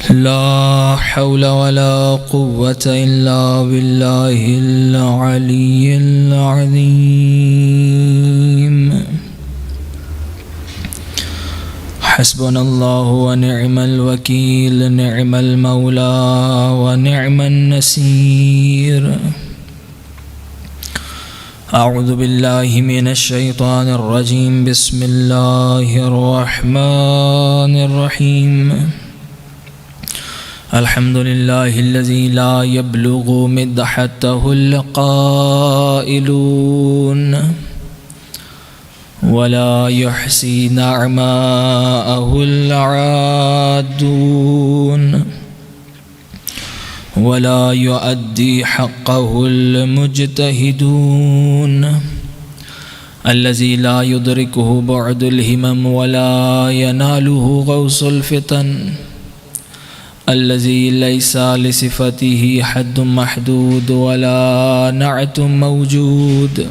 ला हौला वला कुव्वत इल्ला बिल्लाहिल अलिय्यिल अज़ीम। हस्बुनल्लाहु व निअमल वकील, निअमल मौला व निअमन नसीर। अऊज़ु बिल्लाहि मिनश शैतानिर रजीम। बिस्मिल्लाहिर रहमानिर रहीम। अल्हम्दुलिल्लाहिल्लज़ी ला यब्लुगु मिदहतहुल क़ाइलून वला युहसी नअमाअहुल आद्दून वला युअद्दी हक़्क़हुल मुज्तहिदून। अल्लज़ी ला युदरिकुहु बुअदुल हिमम वला यनालुहु गौसुल फ़ितन। अल्लज़ी लैसा लिसिफ़तिही हद्दुम महदूद वला नअतुम मौजूद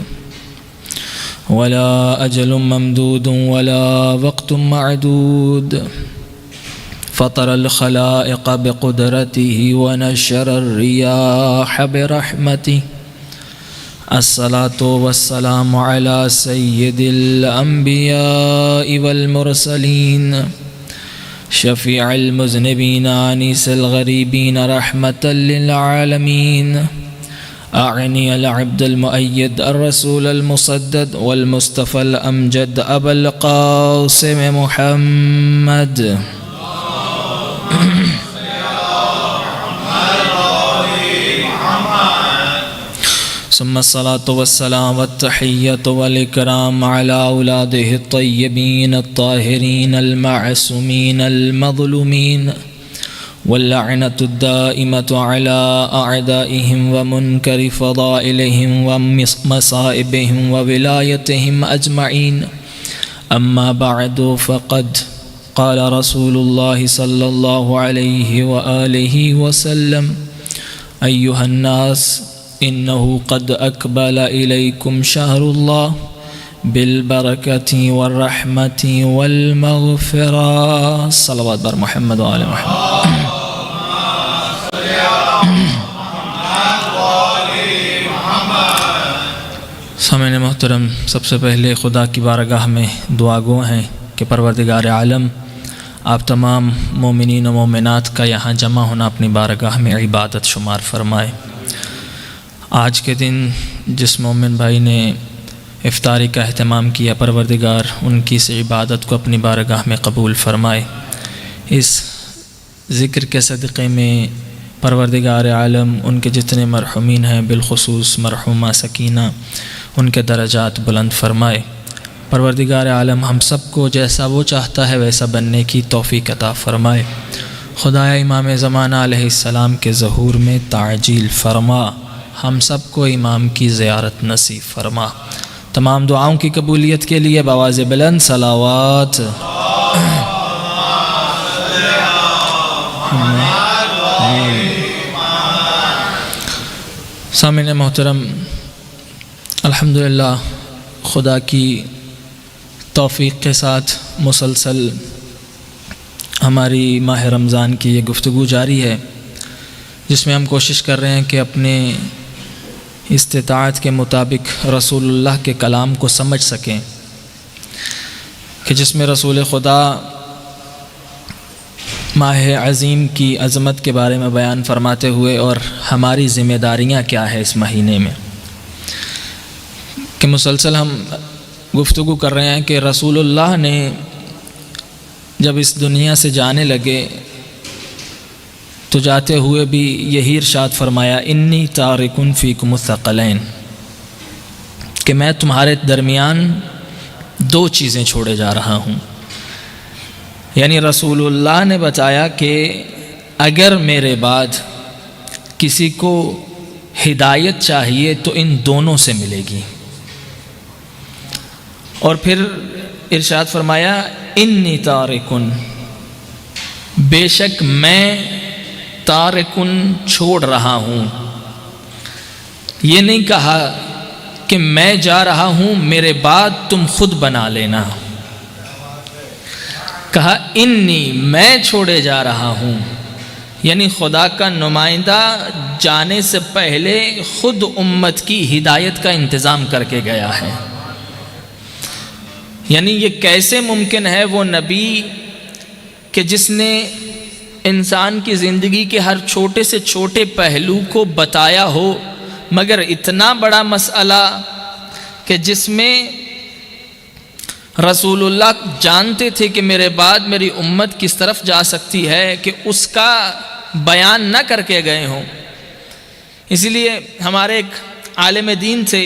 वला अजलुम ममदूद वला वक़्तुम मअदूद। फ़तरल ख़लाइक़ बिक़ुदरतिही व नशरर रियाह बिरहमतिही। अस्सलातु वस्सलामु अला सय्यिदिल अंबियाइ वल मुरसलीन शफ़ीअल मुज़निबीन अनीसिल गरीबीन रहमतल लिल आलमीन। अअनी अल अब्दुल मुअय्यद अर्रसूलुल मुसद्दद वल मुस्तफ़ल अमजद अबुल क़ासिम मुहम्मद। सुम्मस्सलातु वस्सलाम वत्तहिय्यतु वल इकराम अला औलादिहि अत्तय्यबीन अत्ताहिरीन अल-मअसूमीन अल-मज़लूमीन वल्लअनतु दाइमतु अला अअदाइहिम व मुनकरि फ़दाइलिहिम व मसाइबिहिम व विलायतिहिम अजमईन। अम्मा बअदु फ़क़द क़ाल रसूलुल्लाहि सल्लल्लाहु अलैहि व आलिहि वसल्लम अय्युहन नास इन्नहु क़द अक़बल इलैकुम शहरुल्लाह बिलबरकति वर्रहमति वल्मग़फ़िरा। सल्लल्लाहु बर मुहम्मद व आले मुहम्मद। सामईन मोहतरम, सबसे पहले खुदा की बारगाह में दुआ गो हैं कि परवरदिगार आलम आप तमाम मोमिनीन व मोमिनात का यहाँ जमा होना अपनी बारगाह में इबादत शुमार फरमाए। आज के दिन जिस मोमिन भाई ने इफ्तारी का अहतमाम किया, परवरदिगार उनकी इस इबादत को अपनी बारगाह में कबूल फ़रमाए। इस ज़िक्र के सदक़े में परवरदिगार आलम उनके जितने मरहुमीन हैं, बिलखुसूस मरहुमा सकीना, उनके दरजात बुलंद फ़रमाए। परवरदिगार आलम हम सब को जैसा वो चाहता है वैसा बनने की तौफ़ीक़ अता फ़रमाए। खुदाया इमाम ज़माना अलैहिस्सलाम के ज़हूर में ताजील फ़रमा। हम सब को इमाम की ज़ियारत नसीब फ़रमा। तमाम दुआओं की कबूलियत के लिए बवाज़ बुलंद सलावात। सामईन मोहतरम, अल्हम्दुलिल्लाह खुदा की तौफ़ीक़ के साथ मुसलसल हमारी माह रमज़ान की ये गुफ्तगू जारी है, जिसमें हम कोशिश कर रहे हैं कि अपने इस्तिताअत के मुताबिक रसूलुल्लाह के कलाम को समझ सकें, कि जिसमें रसूल खुदा माह अज़ीम की अज़मत के बारे में बयान फरमाते हुए और हमारी ज़िम्मेदारियां क्या है इस महीने में, कि मुसलसल हम गुफ्तगू कर रहे हैं कि रसूलुल्लाह ने जब इस दुनिया से जाने लगे तो जाते हुए भी यही इरशाद फरमाया, इन्नी तारिकुन फ़ीकुम थक़लैन, कि मैं तुम्हारे दरमियान दो चीज़ें छोड़े जा रहा हूँ। यानी रसूलुल्लाह ने बताया कि अगर मेरे बाद किसी को हिदायत चाहिए तो इन दोनों से मिलेगी। और फिर इरशाद फरमाया, इन्नी तारिकुन, बेशक मैं तारिकुन छोड़ रहा हूँ। ये नहीं कहा कि मैं जा रहा हूँ मेरे बाद तुम खुद बना लेना, कहा इन्नी, मैं छोड़े जा रहा हूँ, यानी खुदा का नुमाइंदा जाने से पहले खुद उम्मत की हिदायत का इंतज़ाम करके गया है। यानी ये कैसे मुमकिन है वो नबी कि जिसने इंसान की ज़िंदगी के हर छोटे से छोटे पहलू को बताया हो, मगर इतना बड़ा मसला कि जिसमें रसूलुल्लाह जानते थे कि मेरे बाद मेरी उम्मत किस तरफ जा सकती है, कि उसका बयान न करके गए हों। इसलिए हमारे एक आलिम दीन थे,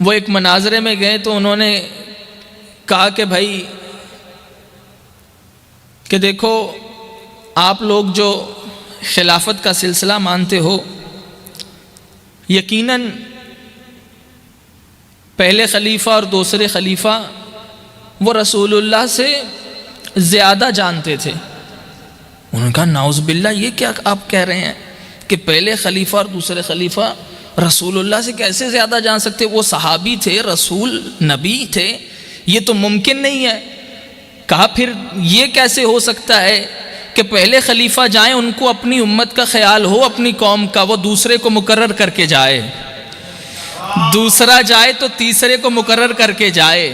वो एक मनाजरे में गए तो उन्होंने कहा कि भाई कि देखो, आप लोग जो खिलाफत का सिलसिला मानते हो, यकीनन पहले खलीफा और दूसरे खलीफा वो रसूलुल्लाह से ज़्यादा जानते थे। उन्होंने कहा नाउज़ बिल्ला, ये क्या आप कह रहे हैं कि पहले खलीफा और दूसरे खलीफा रसूलुल्लाह से कैसे ज़्यादा जान सकते? वो सहाबी थे, रसूल नबी थे, ये तो मुमकिन नहीं है। कहा फिर ये कैसे हो सकता है कि पहले खलीफा जाएं, उनको अपनी उम्मत का ख्याल हो, अपनी कौम का, वो दूसरे को मुकर्रर करके जाए, दूसरा जाए तो तीसरे को मुकर्रर करके जाए।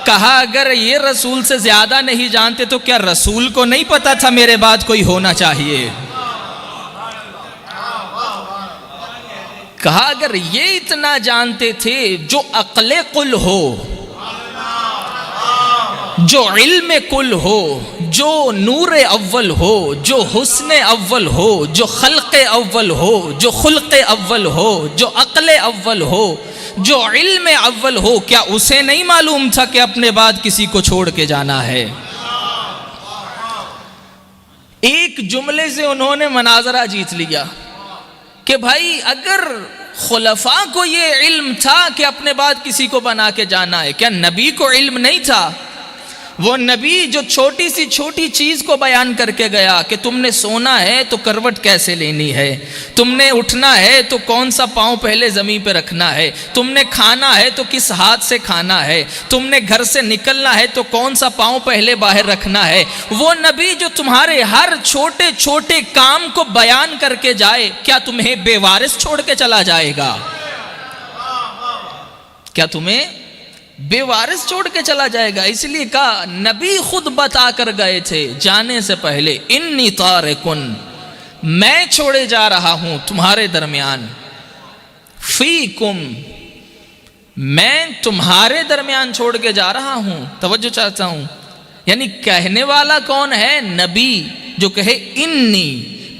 कहा अगर ये रसूल से ज़्यादा नहीं जानते तो क्या रसूल को नहीं पता था मेरे बाद कोई होना चाहिए? कहा अगर ये इतना जानते थे, जो अक्ले कुल हो, जो इल्म कुल हो, जो नूर अव्वल हो, जो हुस्न अव्वल हो, जो खल्क़ अव्वल हो, जो खुल्क़ अव्वल हो, जो अक्ल अव्वल हो, जो इल्म अव्वल हो, क्या उसे नहीं मालूम था कि अपने बाद किसी को छोड़ के जाना है? एक जुमले से उन्होंने मनाजरा जीत लिया कि भाई अगर खुलफा को ये इल्म था कि अपने बाद किसी को बना के जाना है, क्या नबी को इल्म नहीं था? वो नबी जो छोटी सी छोटी चीज़ को बयान करके गया कि तुमने सोना है तो करवट कैसे लेनी है, तुमने उठना है तो कौन सा पाँव पहले ज़मीन पे रखना है, तुमने खाना है तो किस हाथ से खाना है, तुमने घर से निकलना है तो कौन सा पाँव पहले बाहर रखना है। वो नबी जो तुम्हारे हर छोटे छोटे काम को बयान करके जाए, क्या तुम्हें बेवारिस छोड़ के चला जाएगा? क्या तुम्हें बेवारिस छोड़ के चला जाएगा? इसलिए कहा नबी खुद बता कर गए थे जाने से पहले, इन्नी तारिकुन, मैं छोड़े जा रहा हूं तुम्हारे दरमियान, फीकुम, मैं तुम्हारे दरमियान छोड़ के जा रहा हूं। तवज्जो चाहता हूं, यानी कहने वाला कौन है? नबी, जो कहे इन्नी,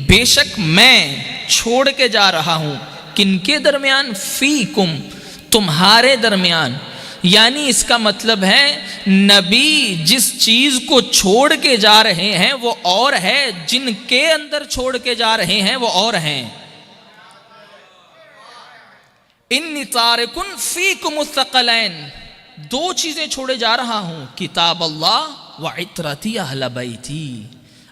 बेशक मैं छोड़ के जा रहा हूं, किनके दरमियान? फीकुम, तुम्हारे दरमियान। यानी इसका मतलब है नबी जिस चीज को छोड़ के जा रहे हैं वो और है, जिनके अंदर छोड़ के जा रहे हैं वो और हैं। इन्नी तारिकुन फीकुम मुस्तक़लैन, दो चीजें छोड़े जा रहा हूं, किताब अल्लाह व इतरती अहले बैती,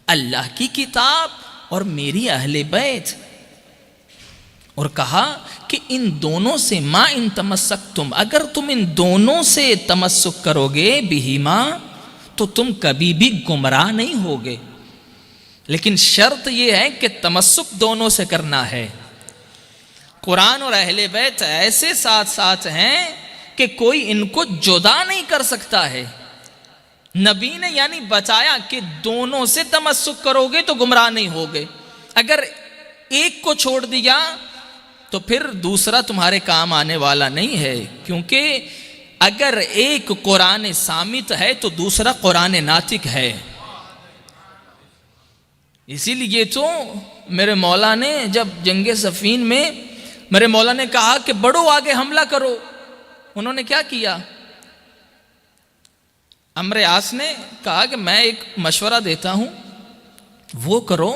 अल्लाह की किताब और मेरी अहले बैत। और कहा कि इन दोनों से मा इन तमस्सक तुम, अगर तुम इन दोनों से तमस्सुक करोगे, बिहिमा, तो तुम कभी भी गुमराह नहीं होगे। लेकिन शर्त यह है कि तमस्सुक दोनों से करना है। कुरान और अहले बैत ऐसे साथ साथ हैं कि कोई इनको जुदा नहीं कर सकता है। नबी ने यानी बताया कि दोनों से तमस्सुक करोगे तो गुमराह नहीं होगे। अगर एक को छोड़ दिया तो फिर दूसरा तुम्हारे काम आने वाला नहीं है, क्योंकि अगर एक कुरान सामित है तो दूसरा कुरान नातिक है। इसीलिए तो मेरे मौला ने जब जंगे सफीन में मेरे मौला ने कहा कि बढ़ो आगे हमला करो, उन्होंने क्या किया? अम्र आस ने कहा कि मैं एक मशवरा देता हूं, वो करो,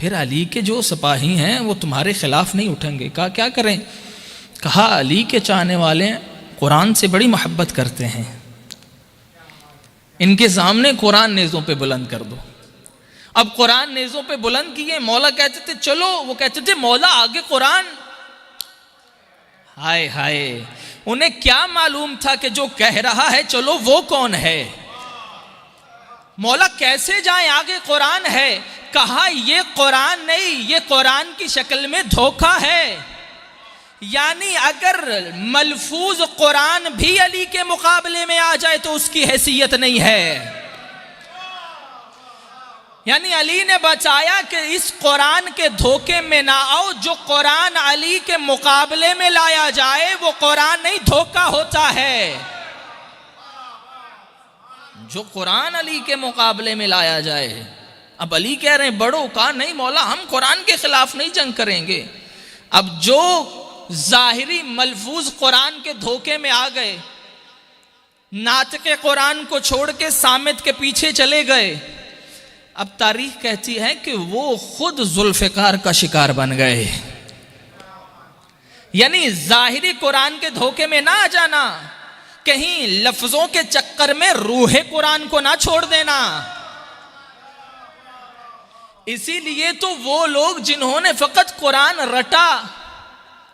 फिर अली के जो सिपाही हैं वो तुम्हारे खिलाफ नहीं उठेंगे। कहा क्या करें? कहा अली के चाहने वाले कुरान से बड़ी मोहब्बत करते हैं, इनके सामने कुरान नेज़ों पे बुलंद कर दो। अब कुरान नेज़ों पे बुलंद किए, मौला कहते थे चलो, वो कहते थे मौला आगे कुरान। हाय हाय, उन्हें क्या मालूम था कि जो कह रहा है चलो वो कौन है? मौला कैसे जाए, आगे कुरान है। कहा ये कुरान नहीं, ये कुरान की शक्ल में धोखा है। यानी अगर मलफूज कुरान भी अली के मुकाबले में आ जाए तो उसकी हैसियत नहीं है। यानी अली ने बचाया कि इस कुरान के धोखे में ना आओ। जो कुरान अली के मुकाबले में लाया जाए वो कुरान नहीं, धोखा होता है। जो कुरान अली के मुकाबले में लाया जाए, अब अली कह रहे हैं बड़ो, कहा नहीं मौला हम कुरान के खिलाफ नहीं जंग करेंगे। अब जो जाहिरी मलफूज कुरान के धोखे में आ गए, नातके कुरान को छोड़ के सामित के पीछे चले गए, अब तारीख कहती है कि वो खुद जुल्फिकार का शिकार बन गए। यानी जाहिरी कुरान के धोखे में ना आ जाना, कहीं लफ्जों के चक्कर में रूह कुरान को ना छोड़ देना। इसीलिए तो वो लोग जिन्होंने फकत कुरान रटा,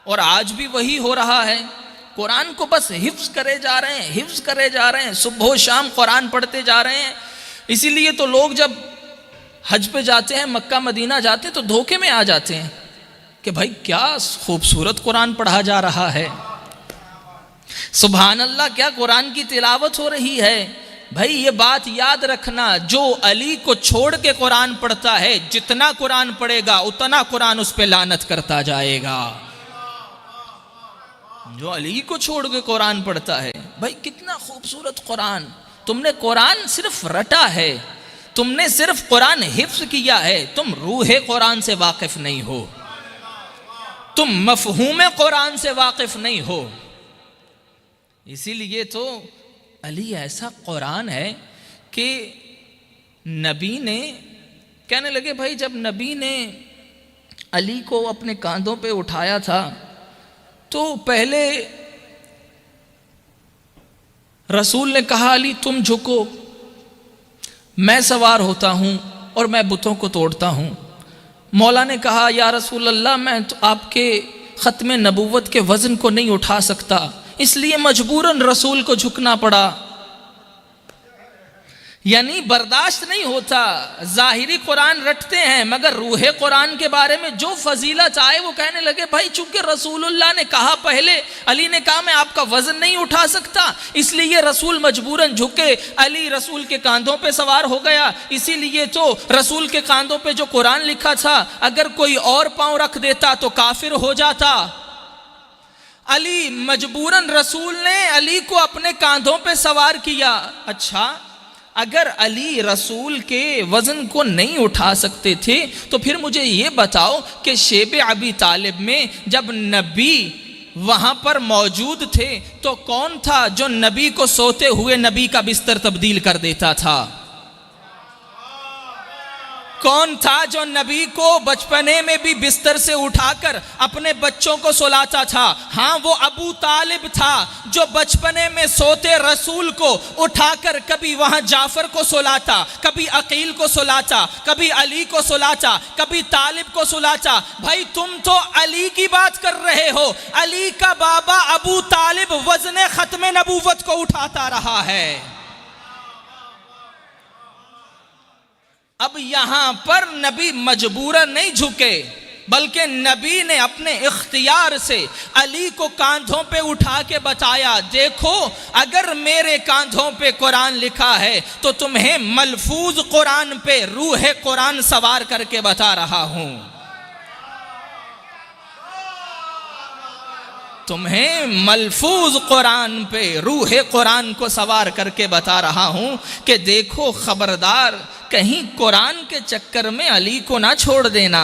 और आज भी वही हो रहा है, कुरान को बस हिफ्ज करे जा रहे हैं, हिफ्ज करे जा रहे हैं, सुबह शाम कुरान पढ़ते जा रहे हैं। इसीलिए तो लोग जब हज पे जाते हैं, मक्का मदीना जाते हैं, तो धोखे में आ जाते हैं कि भाई क्या खूबसूरत कुरान पढ़ा जा रहा है, सुभान अल्लाह क्या कुरान की तिलावत हो रही है। भाई ये बात याद रखना, जो अली को छोड़ के कुरान पढ़ता है, जितना कुरान पढ़ेगा उतना कुरान उस पे लानत करता जाएगा। जो अली को छोड़ के कुरान पढ़ता है, भाई कितना खूबसूरत कुरान, तुमने कुरान सिर्फ रटा है, तुमने सिर्फ कुरान हिफ्ज किया है, तुम रूह कुरान से वाकिफ नहीं हो, तुम मफहूम कुरान से वाकिफ नहीं हो। इसीलिए तो अली ऐसा कुरान है कि नबी ने कहने लगे, भाई जब नबी ने अली को अपने कांधों पे उठाया था तो पहले रसूल ने कहा अली तुम झुको, मैं सवार होता हूँ और मैं बुतों को तोड़ता हूँ। मौला ने कहा या रसूल अल्लाह मैं तो आपके ख़त्म नबूवत के वज़न को नहीं उठा सकता, इसलिए मजबूरन रसूल को झुकना पड़ा। यानी बर्दाश्त नहीं होता, जाहिरी कुरान रटते हैं मगर रूह कुरान के बारे में जो फजीलत आए वो कहने लगे भाई चूंकि रसूलुल्लाह ने कहा, पहले अली ने कहा मैं आपका वजन नहीं उठा सकता, इसलिए रसूल मजबूरन झुके, अली रसूल के कांधों पे सवार हो गया। इसीलिए तो रसूल के कांधों पे जो कुरान लिखा था अगर कोई और पांव रख देता तो काफिर हो जाता। अली मजबूरन रसूल ने अली को अपने कांधों पे सवार किया। अच्छा, अगर अली रसूल के वज़न को नहीं उठा सकते थे तो फिर मुझे ये बताओ कि शेब अबी तालिब में जब नबी वहाँ पर मौजूद थे तो कौन था जो नबी को सोते हुए नबी का बिस्तर तब्दील कर देता था? कौन था जो नबी को बचपने में भी बिस्तर से उठाकर अपने बच्चों को सुलाता था? हाँ, वो अबू तालिब था जो बचपने में सोते रसूल को उठाकर कभी वहां जाफर को सुलाता, कभी अकील को सुलाता, कभी अली को सुलाता, कभी तालिब को सुलाता। भाई तुम तो अली की बात कर रहे हो, अली का बाबा अबू तालिब वज़न खत्म नबूवत को उठाता रहा है। अब यहां पर नबी मजबूरन नहीं झुके, बल्कि नबी ने अपने इख्तियार से अली को कांधों पे उठा के बताया, देखो अगर मेरे कांधों पे कुरान लिखा है तो तुम्हें मलफूज कुरान पे रूह कुरान सवार करके बता रहा हूं, तुम्हें मलफूज कुरान पे रूह कुरान को सवार करके बता रहा हूं कि देखो खबरदार कहीं कुरान के चक्कर में अली को ना छोड़ देना,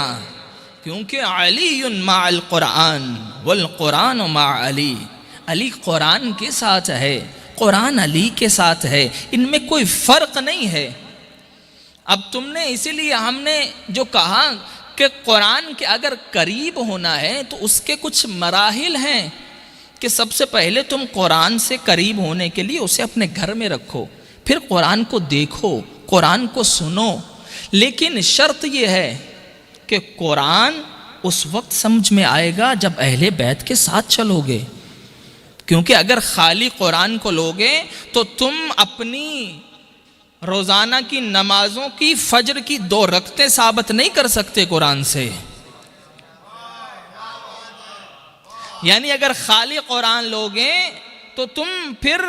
क्योंकि अलीयुन माअल कुरान वल कुरान मा अली, अली कुरान के साथ है, कुरान अली के साथ है, इनमें कोई फ़र्क नहीं है। अब तुमने इसीलिए हमने जो कहा कि कुरान के अगर करीब होना है तो उसके कुछ मराहिल हैं कि सबसे पहले तुम कुरान से करीब होने के लिए उसे अपने घर में रखो, फिर कुरान को देखो, कुरान को सुनो। लेकिन शर्त यह है कि कुरान उस वक्त समझ में आएगा जब अहले बैत के साथ चलोगे, क्योंकि अगर खाली कुरान को लोगे तो तुम अपनी रोज़ाना की नमाजों की फजर की 2 रकतें साबित नहीं कर सकते कुरान से। यानी अगर खाली कुरान लोगे तो तुम फिर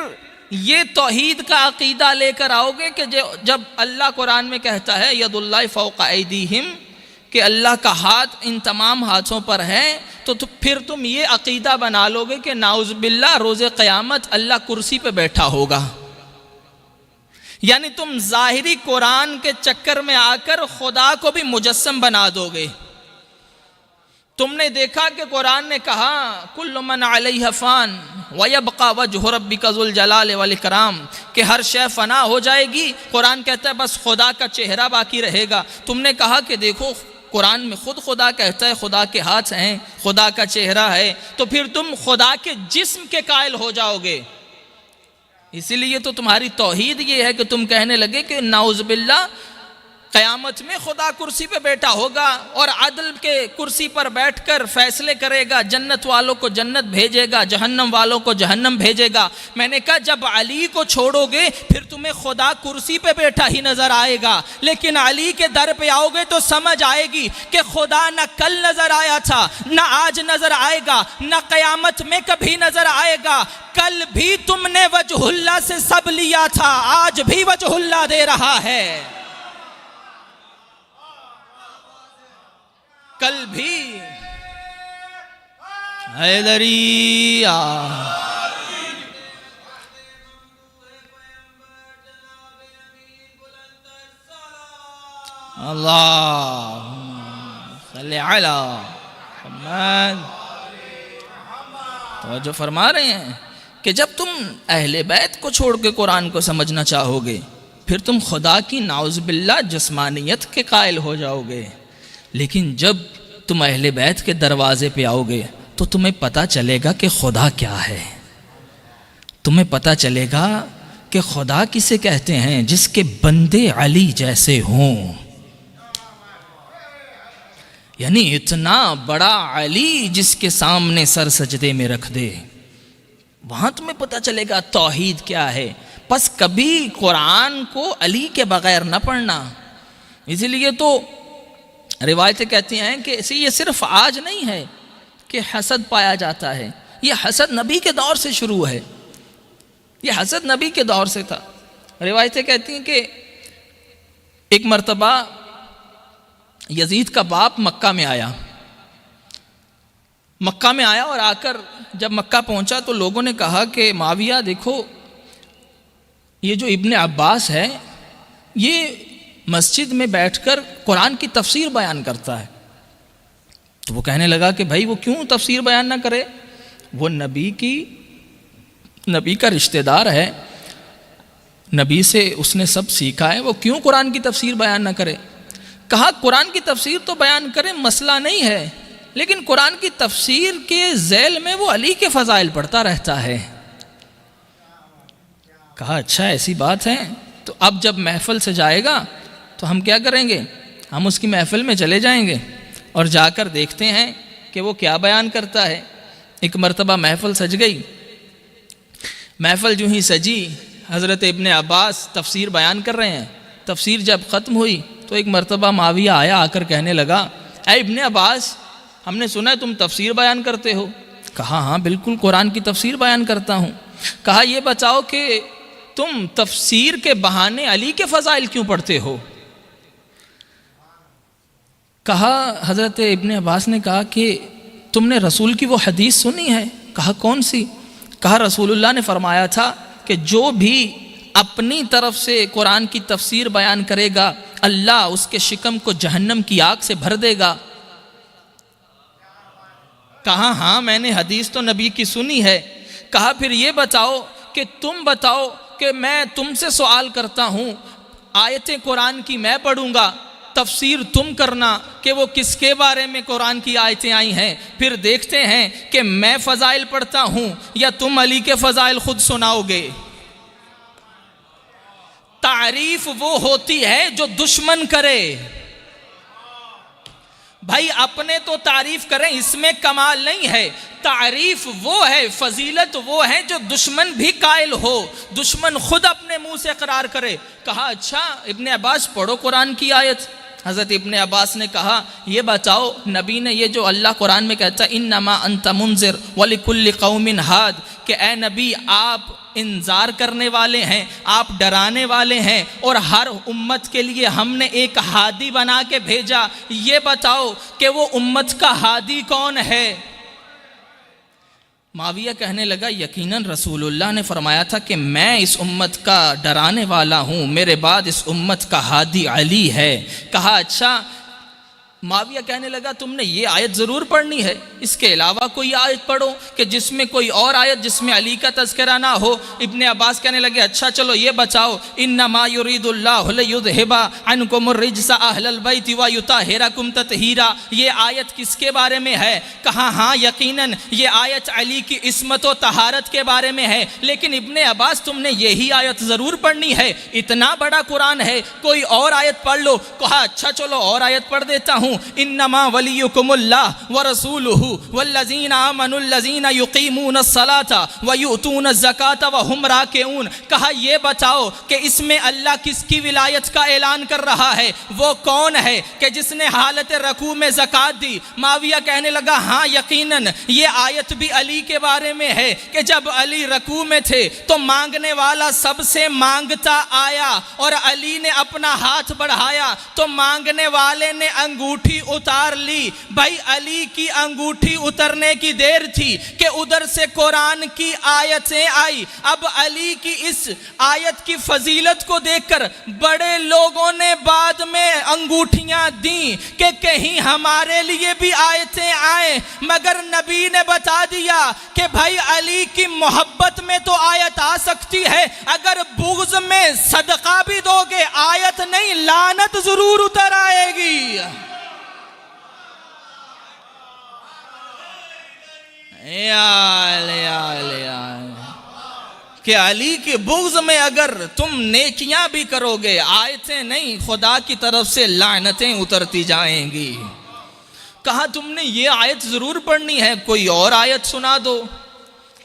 ये तौहीद का अकीदा लेकर आओगे कि जब अल्लाह कुरान में कहता है यदुल्लाहि फौका ऐदीहिम, कि अल्लाह का हाथ इन तमाम हाथों पर है, तो फिर तुम ये अकीदा बना लोगे कि नाउज़ बिल्लाह रोज़े क़यामत अल्लाह कुर्सी पे बैठा होगा। यानी तुम ज़ाहिरी कुरान के चक्कर में आकर खुदा को भी मुजस्सम बना दोगे। तुमने देखा कि कुरान ने कहा कुल्लु मन अलैहा फ़ान व यबक़ा वजहु रब्बिका ज़ुल जलाल वल इकराम, कि हर शय फ़ना हो जाएगी, कुरान कहता है बस खुदा का चेहरा बाकी रहेगा। तुमने कहा कि देखो कुरान में खुद खुदा कहता है खुदा के हाथ हैं, खुदा का चेहरा है, तो फिर तुम खुदा के जिस्म के कायल हो जाओगे। इसीलिए तो तुम्हारी तौहीद ये है कि तुम कहने लगे कि नाउज़ बिल्लाह क़यामत में खुदा कुर्सी पे बैठा होगा और अदल के कुर्सी पर बैठकर फैसले करेगा, जन्नत वालों को जन्नत भेजेगा, जहन्नम वालों को जहन्नम भेजेगा। मैंने कहा जब अली को छोड़ोगे फिर तुम्हें खुदा कुर्सी पे बैठा ही नजर आएगा, लेकिन अली के दर पे आओगे तो समझ आएगी कि खुदा न कल नजर आया था, न आज नजर आएगा, न क़यामत में कभी नजर आएगा। कल भी तुमने वजहुल्लाह से सब लिया था, आज भी वजहुल्लाह दे रहा है। कल भी हैदरिया अल्लाह सल्ले अला मुहम्मद। तो जो फरमा रहे हैं कि जब तुम अहले बैत को छोड़ के कुरान को समझना चाहोगे फिर तुम खुदा की नाउज़ बिल्लाह जिस्मानियत के कायल हो जाओगे। लेकिन जब तुम अहले बैत के दरवाजे पे आओगे तो तुम्हें पता चलेगा कि खुदा क्या है। तुम्हें पता चलेगा कि खुदा किसे कहते हैं, जिसके बंदे अली जैसे हों। यानी इतना बड़ा अली जिसके सामने सर सजदे में रख दे, वहां तुम्हें पता चलेगा तौहीद क्या है। बस कभी कुरान को अली के बगैर न पढ़ना। इसीलिए तो रिवायतें कहती हैं कि ये सिर्फ आज नहीं है कि हसद पाया जाता है, ये हसद नबी के दौर से शुरू है, ये हसद नबी के दौर से था। रिवायतें कहती हैं कि एक मर्तबा यजीद का बाप मक्का में आया और आकर जब मक्का पहुंचा तो लोगों ने कहा कि माविया देखो ये जो इब्ने अब्बास है ये मस्जिद में बैठकर कुरान की तफसीर बयान करता है। तो वो कहने लगा कि भाई वो क्यों तफसीर बयान ना करे, वो नबी का रिश्तेदार है, नबी से उसने सब सीखा है, वो क्यों कुरान की तफसीर बयान ना करे। कहा कुरान की तफसीर तो बयान करे, मसला नहीं है, लेकिन कुरान की तफसीर के ज़ैल में वो अली के फ़ज़ाइल पढ़ता रहता है। कहा अच्छा ऐसी बात है, तो अब जब महफिल से जाएगा तो हम क्या करेंगे, हम उसकी महफिल में चले जाएंगे और जाकर देखते हैं कि वो क्या बयान करता है। एक मर्तबा महफिल सज गई। महफिल जो ही सजी, हज़रत इब्ने अब्बास तफसीर बयान कर रहे हैं। तफसीर जब ख़त्म हुई तो एक मर्तबा माविया आया, आकर कहने लगा ऐ इब्ने अब्बास, हमने सुना है तुम तफसीर बयान करते हो। कहा हाँ बिल्कुल कुरान की तफसीर बयान करता हूँ। कहा ये बताओ कि तुम तफसीर के बहाने अली के फ़ज़ाइल क्यों पढ़ते हो। कहा हज़रत इब्ने अब्बास ने कहा कि तुमने रसूल की वो हदीस सुनी है। कहा कौन सी। कहा रसूलुल्लाह ने फरमाया था कि जो भी अपनी तरफ से कुरान की तफसीर बयान करेगा अल्लाह उसके शिकम को जहन्नम की आग से भर देगा। कहा हाँ मैंने हदीस तो नबी की सुनी है। कहा फिर ये बताओ कि तुम बताओ कि मैं तुमसे सवाल करता हूँ, आयतें कुरान की मैं पढ़ूँगा, तफसीर तुम करना कि वो किसके बारे में कुरान की आयतें आई हैं, फिर देखते हैं कि मैं फ़ज़ाइल पढ़ता हूँ या तुम अली के फ़ज़ाइल खुद सुनाओगे। तारीफ वो होती है जो दुश्मन करे, भाई अपने तो तारीफ करें, इसमें कमाल नहीं है। तारीफ वो है, फजीलत वो है जो दुश्मन भी कायल हो, दुश्मन खुद अपने मुंह से इकरार करे। कहा अच्छा इब्ने अब्बास पढ़ो कुरान की आयत। हज़रत इब्ने अब्बास ने कहा ये बताओ नबी ने ये जो अल्लाह कुरान में कहता है इन्नमा अंत मुंज़िर वलिकुल्लि कौमिन हाद, कि ए नबी आप इंतजार करने वाले हैं, आप डराने वाले हैं, और हर उम्मत के लिए हमने एक हादी बना के भेजा। ये बताओ कि वो उम्मत का हादी कौन है? माविया कहने लगा यकीनन रसूलुल्लाह ने फरमाया था कि मैं इस उम्मत का डराने वाला हूँ, मेरे बाद इस उम्मत का हादी अली है। कहा अच्छा। माविया कहने लगा तुमने ये आयत ज़रूर पढ़नी है, इसके अलावा कोई आयत पढ़ो कि जिसमें कोई और आयत जिसमें अली का तज़किरा ना हो। इब्ने अब्बास कहने लगे अच्छा चलो ये बताओ इन्नमा युरीदुल्लाहु लियुज़हिबा अन्कुमुर रिज्सा अहलल बैति व युतहिरकुम तत्हीरा, ये आयत किसके बारे में है? कहा हाँ यकीनन ये आयत अली की इस्मत व तहारत के बारे में है, लेकिन इब्ने अब्बास तुमने यही आयत ज़रूर पढ़नी है, इतना बड़ा कुरान है, कोई और आयत पढ़ लो। कहा अच्छा चलो और आयत पढ़ देता हूँ। इन्नमा वलियुकुमुल्लाह व रसूलुहु वल्लज़ीना आमनुल्लज़ीना युक़ीमूनस्सलाता व युतूनज़ ज़काता व हुम राकिऊन। कहा ये बताओ कि इसमें अल्लाह किसकी विलायत का ऐलान कर रहा है? वो कौन है कि जिसने हालत रकू में ज़कात दी? माविया कहने लगा हाँ यकीनन ये आयत भी अली के बारे में है कि जब अली रकू में थे तो मांगने वाला सबसे मांगता आया और अली ने अपना हाथ बढ़ाया तो मांगने वाले ने अंगूठी उतार ली। भाई अली की अंगूठी उतरने की देर थी कि उधर से कुरान की आयतें आई। अब अली की इस आयत की फजीलत को देखकर बड़े लोगों ने बाद में अंगूठियां दी कि कहीं हमारे लिए भी आयतें आए, मगर नबी ने बता दिया कि भाई अली की मोहब्बत में तो आयत आ सकती है, अगर बुग़्ज़ में सदका भी दोगे आयत नहीं लानत जरूर उतर आएगी। कि अली के बुग़्ज़ में अगर तुम नेकियां भी करोगे आयतें नहीं खुदा की तरफ से लानतें उतरती जाएंगी। कहा तुमने ये आयत ज़रूर पढ़नी है, कोई और आयत सुना दो।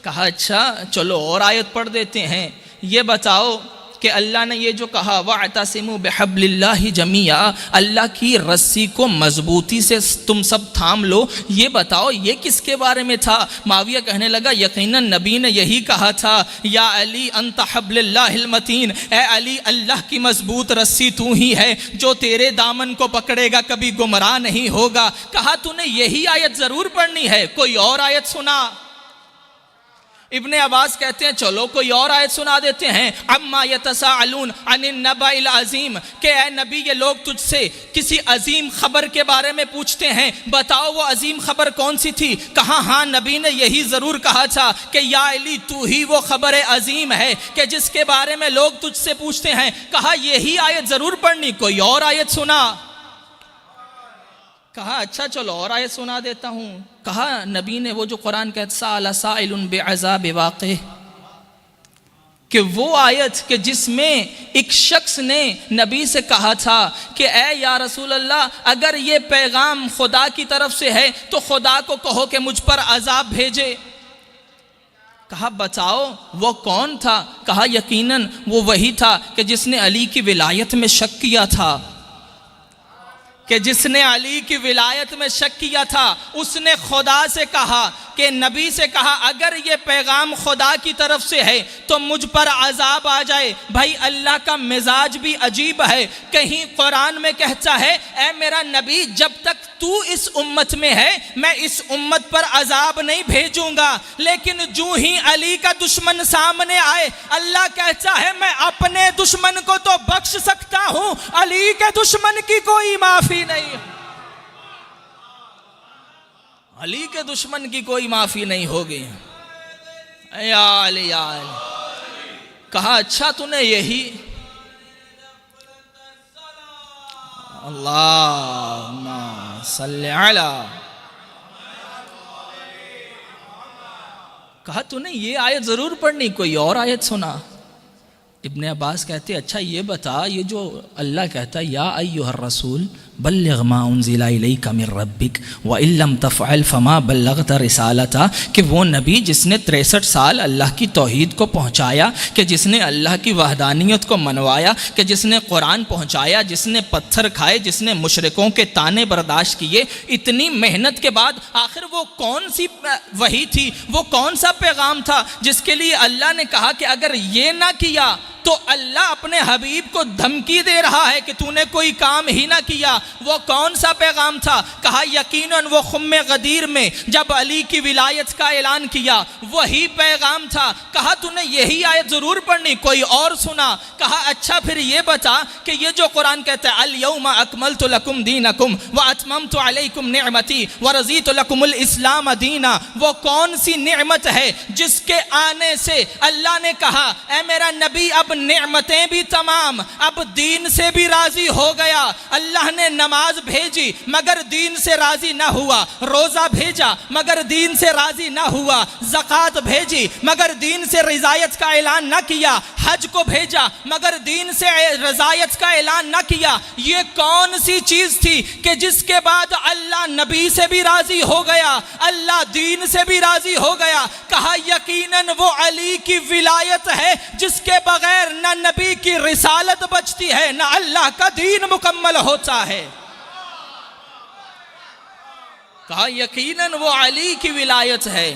कहा अच्छा चलो और आयत पढ़ देते हैं। ये बताओ कि अल्लाह ने ये जो कहा वअतसिमू बिहब्लिल्लाहि जमीआ, अल्लाह की रस्सी को मजबूती से तुम सब थाम लो, ये बताओ ये किसके बारे में था? माविया कहने लगा यकीनन नबी ने यही कहा था या अली अंत हब्लिल्लाहिल मतीन, ए अली अल्लाह की मजबूत रस्सी तू ही है, जो तेरे दामन को पकड़ेगा कभी गुमराह नहीं होगा। कहा तूने यही आयत ज़रूर पढ़नी है, कोई और आयत सुना। इब्ने अब्बास कहते हैं चलो कोई और आयत सुना देते हैं। अम्मा यतसाअलून अनिन नबाइल अज़ीम, के ए नबी ये लोग तुझसे किसी अजीम खबर के बारे में पूछते हैं, बताओ वो अजीम खबर कौन सी थी? कहा हाँ नबी ने यही ज़रूर कहा था कि या अली तू ही वो खबर अजीम है कि जिसके बारे में लोग तुझसे पूछते हैं। कहा यही आयत ज़रूर पढ़नी, कोई और आयत सुना। कहा अच्छा चलो और आयत सुना देता हूँ। कहा नबी ने वो जो कुरान कहता साअल साइलुन बिअज़ाब वाक़ि, कि वो आयत कि जिसमें एक शख्स ने नबी से कहा था कि ए या रसूल अल्लाह अगर ये पैगाम खुदा की तरफ से है तो खुदा को कहो कि मुझ पर अजाब भेजे। कहा बताओ वो कौन था? कहा यकीनन वो वही था कि जिसने अली की विलायत में शक किया था, कि जिसने अली की विलायत में शक किया था उसने खुदा से कहा कि नबी से कहा अगर ये पैगाम खुदा की तरफ से है तो मुझ पर अजाब आ जाए। भाई अल्लाह का मिजाज भी अजीब है, कहीं कुरान में कहता है ए मेरा नबी जब तक तू इस उम्मत में है मैं इस उम्मत पर अजाब नहीं भेजूंगा, लेकिन जो ही अली का दुश्मन सामने आए अल्लाह कहता है मैं अपने दुश्मन को तो बख्श सकता हूं, अली के दुश्मन की कोई माफी नहीं, अली के दुश्मन की कोई माफी नहीं होगी। कहा अच्छा तूने यही अल्लाहुम्मा सल्ली अला, कहा तूने ये आयत जरूर पढ़नी, कोई और आयत सुना। इब्ने अब्बास कहते अच्छा ये बता, ये जो अल्लाह कहता है या अय्युहर रसूल बल्लिग मा उन्ज़िला इलैका मिर रब्बिक व इल्लम तफ़अल फमा बल्लग़ता रिसालता, कि वो नबी जिसने 63 साल अल्लाह की तौहीद को पहुँचाया, कि जिसने अल्लाह की वहदानियत को मनवाया, कि जिसने कुरान पहुँचाया, जिसने पत्थर खाए, जिसने मुशरिकों के ताने बर्दाश्त किए, इतनी मेहनत के बाद आखिर वो कौन सी वही थी, वो कौन सा पैगाम था जिसके लिए अल्लाह ने कहा कि अगर ये ना किया तो अल्लाह अपने हबीब को धमकी दे रहा है कि तूने कोई काम ही ना किया। वो कौन सा पैगाम था? कहा यकीनन वो खुम्मे गदीर में जब अली की विलायत का ऐलान किया वही पैगाम था। कहा तूने यही आयत ज़रूर पढ़नी, कोई और सुना? कहा अच्छा फिर ये बता कि ये जो कुरान कहता है अल यौमा अकमलतु लकुम दीनकुम व अतममतु अलैकुम निअमती व रज़ीतु लकुमुल इस्लाम दीना, वो कौन सी नेमत है जिसके आने से अल्लाह ने कहा ऐ मेरा नबी अब नेमतें भी तमाम, अब दीन से भी राजी हो गया। अल्लाह ने नमाज भेजी मगर दीन से राजी ना हुआ, रोजा भेजा मगर दीन से राजी ना हुआ, ज़कात भेजी मगर दीन से रज़ायत का ऐलान ना किया, हज को भेजा मगर दीन से रज़ायत का ऐलान ना किया। ये कौन सी चीज थी कि जिसके बाद अल्लाह नबी से भी राजी हो गया, अल्लाह दीन से भी राजी हो गया? कहा यकीनन वो अली की विलायत है जिसके बगैर ना नबी की रिसालत बचती है, ना अल्लाह का दीन मुकम्मल होता है। कहा यकीनन वो अली की विलायत है।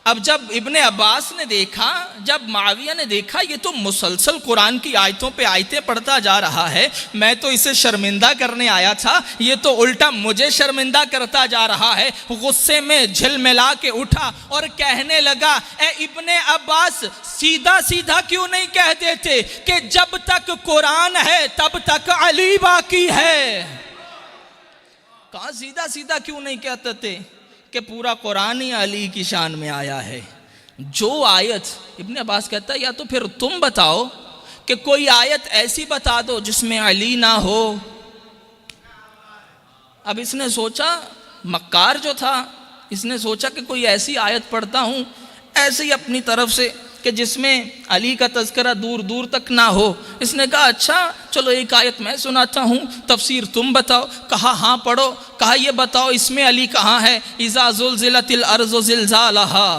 अब जब इब्ने अब्बास ने देखा, जब मुआविया ने देखा ये तो मुसलसल कुरान की आयतों पे आयतें पढ़ता जा रहा है, मैं तो इसे शर्मिंदा करने आया था, ये तो उल्टा मुझे शर्मिंदा करता जा रहा है। गुस्से में झिलमिला के उठा और कहने लगा ए इब्ने अब्बास, सीधा सीधा क्यों नहीं कह देते कि जब तक कुरान है तब तक अली बाकी है? कहा सीधा सीधा क्यों नहीं कहते थे कि पूरा कुरान ही अली की शान में आया है। जो आयत, इब्ने अब्बास कहता है या तो फिर तुम बताओ कि कोई आयत ऐसी बता दो जिसमें अली ना हो। अब इसने सोचा, मक्कार जो था, इसने सोचा कि कोई ऐसी आयत पढ़ता हूं ऐसे ही अपनी तरफ से कि जिसमें अली का तज़किरा दूर दूर तक ना हो। इसने कहा अच्छा चलो एक आयत मैं सुनाता हूँ, तफसीर तुम बताओ। कहा हाँ पढ़ो। कहा ये बताओ इसमें अली कहाँ है? इज़ा ज़ुल्ज़िलतिल अर्ज़ु ज़िल्ज़ालहा।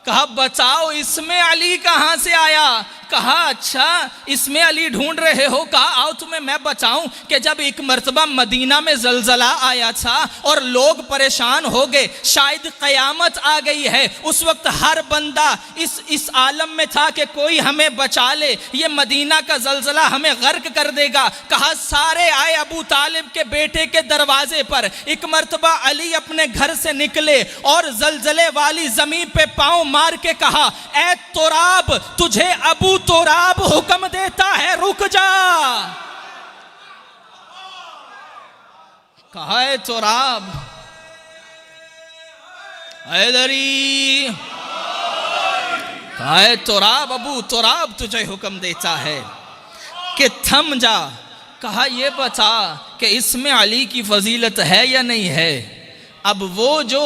कहा बताओ इसमें अली कहाँ से आया? कहा अच्छा इसमें अली ढूंढ रहे हो? कहा आओ तुम्हें मैं बताऊं कि जब एक मर्तबा मदीना में जलजला आया था और लोग परेशान हो गए, शायद क़यामत आ गई है, उस वक्त हर बंदा इस आलम में था कि कोई हमें बचा ले, ये मदीना का जलजला हमें गर्क कर देगा। कहा सारे आए अबू तालिब के बेटे के दरवाजे पर। एक मर्तबा अली अपने घर से निकले और जलजले वाली जमीन पे पांव मार के कहा ए तुराब, तुझे अबू तुराब हुक्म देता है, रुक जा। कहा है तुराब, हैदरी, कहा है तुराब, अबू तुराब तुझे हुक्म देता है कि थम जा। कहा ये बता कि इसमें अली की फजीलत है या नहीं है? अब वो जो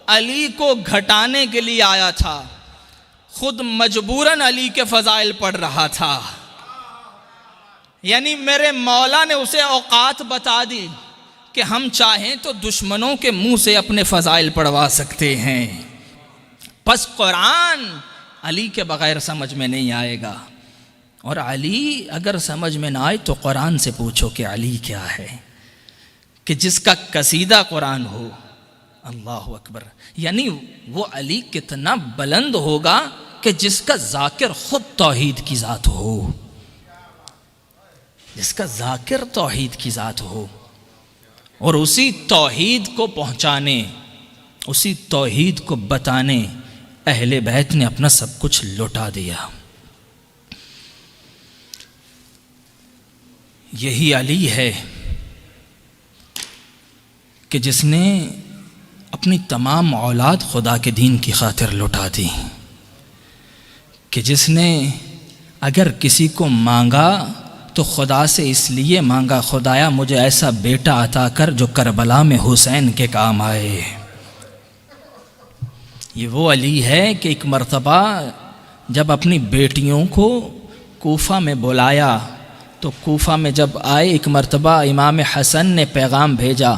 अली को घटाने के लिए आया था खुद मजबूरन अली के फजाइल पढ़ रहा था, यानी मेरे मौला ने उसे औकात बता दी कि हम चाहें तो दुश्मनों के मुंह से अपने फजाइल पढ़वा सकते हैं। बस कुरान अली के बगैर समझ में नहीं आएगा, और अली अगर समझ में ना आए तो कुरान से पूछो कि अली क्या है, कि जिसका कसीदा कुरान हो। अल्लाहु अकबर, यानी वो अली कितना बुलंद होगा कि जिसका जाकिर खुद तौहीद की ज़ात हो, जिसका जाकिर तौहीद की ज़ात हो, और उसी तौहीद को पहुँचाने, उसी तौहीद को बताने अहले बैत ने अपना सब कुछ लौटा दिया। यही अली है कि जिसने अपनी तमाम औलाद खुदा के दीन की खातिर लौटा दी, कि जिसने अगर किसी को मांगा तो खुदा से इसलिए मांगा, खुदाया मुझे ऐसा बेटा अता कर जो करबला में हुसैन के काम आए। ये वो अली है कि एक मर्तबा जब अपनी बेटियों को कूफ़ा में बुलाया तो कूफ़ा में जब आए, एक मर्तबा इमाम हसन ने पैगाम भेजा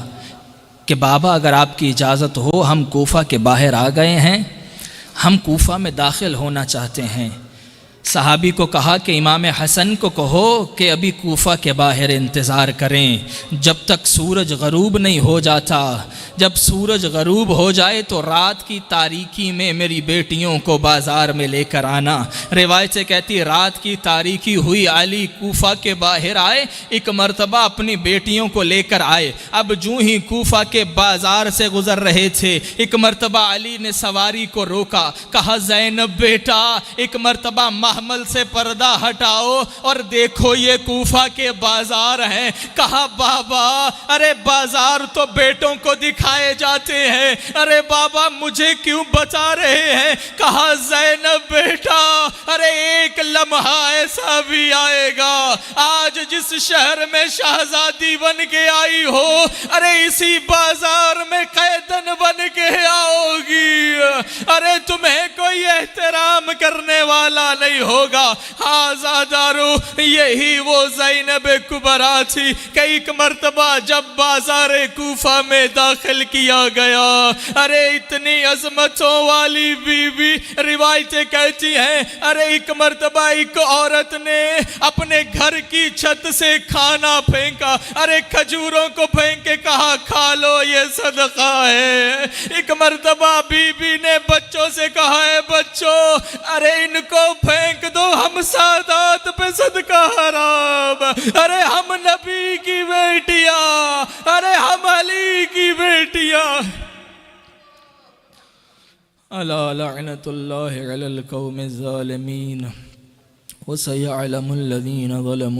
कि बाबा अगर आपकी इजाज़त हो, हम कूफ़ा के बाहर आ गए हैं, हम कूफ़ा में दाखिल होना चाहते हैं। सहाबी को कहा कि इमाम हसन को कहो कि अभी कूफ़ा के बाहर इंतज़ार करें जब तक सूरज ग़रूब नहीं हो जाता। जब सूरज ग़रूब हो जाए तो रात की तारीकी में मेरी बेटियों को बाज़ार में लेकर आना। रिवायत से कहती रात की तारीकी हुई, अली कूफ़ा के बाहर आए, एक मर्तबा अपनी बेटियों को लेकर आए। अब जूँ ही कूफ़ा के बाज़ार से गुज़र रहे थे, एक मर्तबा अली ने सवारी को रोका, कहा ज़ैनब बेटा एक मर्तबा महमल से पर्दा हटाओ और देखो ये कूफा के बाजार हैं। कहा बाबा अरे बाजार तो बेटों को दिखाए जाते हैं, अरे बाबा मुझे क्यों बचा रहे हैं। कहा ज़ैनब बेटा अरे एक लम्हा ऐसा भी आएगा, आज जिस शहर में शहजादी बन के आई हो, अरे इसी बाजार में कैदन बन के आओगी। अरे तुम्हें कोई एहतराम करने वाला नहीं होगा। हाज़ादारो यही वो ज़ैनब कुबरा थी। कई मर्तबा जब बाजार कूफा में दाखिल किया गया, अरे इतनी अजमतों वाली बीबी, रिवायतें कहती हैं अरे एक मर्तबा एक औरत ने अपने घर की छत से खाना फेंका, अरे खजूरों को फेंक के कहा खा लो ये सदका है। एक मर्तबा बीबी ने बच्चों से कहा है बच्चों अरे इनको फेंक दो, हम सादात पे सदका हराम। अरे हम नबी की बेटियां, अरे हम अली की बेटियां। अला लअनतुल्लाहि अलल कौमिज़ ज़ालिमीन व सयअलमुल लज़ीना ज़लमू।